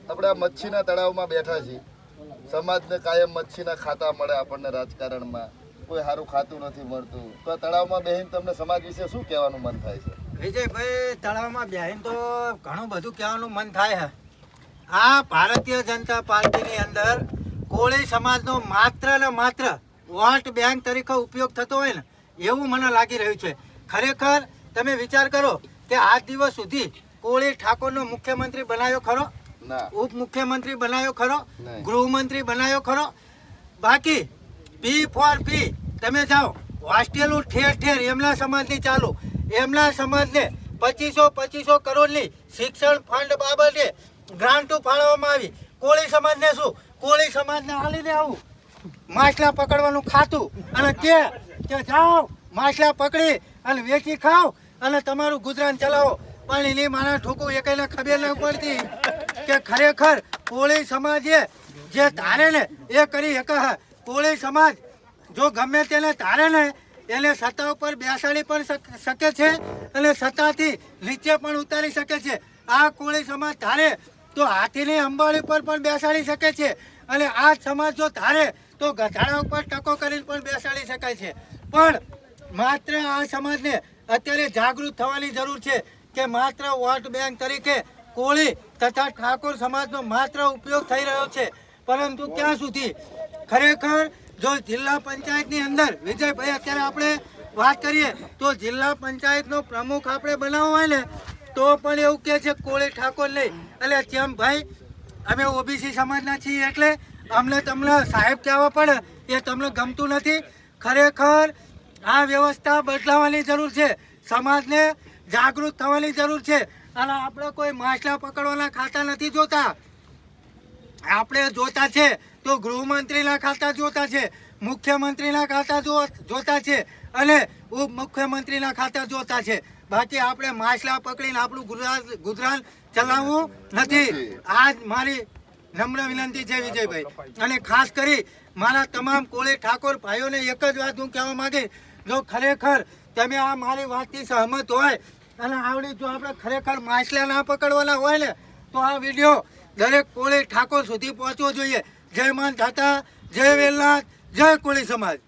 આપણે આ મચ્છીના તળાવમાં બેઠા છીએ. સમાજને કાયમ મચ્છીના ખાતા મળે આપણને રાજકારણમાં કોઈ સારું ખાતું નથી મળતું. તો આ તળાવમાં બેહીને તમને સમાજ વિશે શું કહેવાનું મન થાય છે? વિજયભાઈ, તળાવમાં બેહીને તો ઘણું બધું કહેવાનું મન થાય છે. આ ભારતીય જનતા પાર્ટીની અંદર કોળી સમાજનો માત્ર ને માત્ર વોટ બેંક તરીકે ઉપયોગ થતો હોય ને એવું મને લાગી રહ્યું છે. ખરેખર તમે વિચાર કરો કે આજ દિવસ સુધી કોળી ઠાકોરનો મુખ્યમંત્રી બનાવ્યો ખરો? ઉપમુખ્યમંત્રી બનાવ્યો ખરો? ગૃહમંત્રી બનાવ્યો ખરો? બાકી પી ફોર પી તમે જાઓ હોસ્ટેલો ઠેર ઠેર એમના સમાજની ચાલુ. એમના સમાજને 2500 કરોડની શિક્ષણ ફંડ બાબતે ગ્રાન્ટો ફાળવવામાં આવી. કોળી સમાજને શું? કોળી સમાજને હાલીને આવું માછલા પકડવાનું ખાતું અને કે જાઓ માછલા પકડી અને વેચી ખાઓ અને તમારું ગુજરાન ચલાવો. પણ એની માના ઠોકું એકને ખબર ન પડતી કે ખરેખર કોળી સમાજે જે ધારે ને એ કરી શકે. કોળી સમાજ જો ગમે તેને ધારે ને એને સત્તા ઉપર બેસાડી પણ શકે છે અને સત્તાથી નીચે પણ ઉતારી શકે છે. આ કોળી સમાજ ધારે તો હાથીની અંબાડી પર પણ બેસાડી શકે છે અને આ સમાજ જો ધારે તો ગધાડા ઉપર ટકો કરીને પણ બેસાડી શકાય છે. પણ માત્ર આ સમાજને અત્યારે જાગૃત થવાની જરૂર છે કે માત્ર વોટ બેંક તરીકે કોળી તથા ઠાકોર સમાજનો માત્ર ઉપયોગ થઈ રહ્યો છે. પરંતુ ક્યાં સુધી? ખરેખર જો જિલ્લા પંચાયતની અંદર વિજયભાઈ અત્યારે આપણે વાત કરીએ તો જિલ્લા પંચાયતનો પ્રમુખ આપણે બનાવવો હોય ને તો પણ એવું કહે છે કોળી ઠાકોર નહીં. એટલે જેમ ભાઈ અમે ઓબીસી સમાજના છીએ એટલે અમને તમને સાહેબ કહેવા પડે એ તમને ગમતું નથી. ખરેખર આ વ્યવસ્થા બદલાવાની જરૂર છે. સમાજને જાગૃત થવાની જરૂર છે. અને આપણે કોઈ માછલા પકડવાના ખાતા નથી જોતા. આપણે જોતા છે તો ગૃહમંત્રીના ખાતા જોતા છે, મુખ્યમંત્રીના ખાતા જોતા છે અને ઉપમુખ્યમંત્રીના ખાતા જોતા છે. બાકી આપણે માછલા પકડીને આપણું ગુજરાન ચલાવવું નથી. આ મારી નમ્ર વિનંતી છે વિજયભાઈ. અને ખાસ કરી મારા તમામ કોળી ઠાકોર ભાઈઓને એક જ વાત હું કહેવા માંગીશ, જો ખરેખર તમે આ મારી વાતથી સહમત હોય અને આવડી જો આપણે ખરેખર માછલા ના પકડવાના હોય ને તો આ વિડીયો દરેક કોળી ઠાકોર સુધી પહોંચવો જોઈએ. જય માન ધાતા, જય વેલનાથ, જય કોળી સમાજ.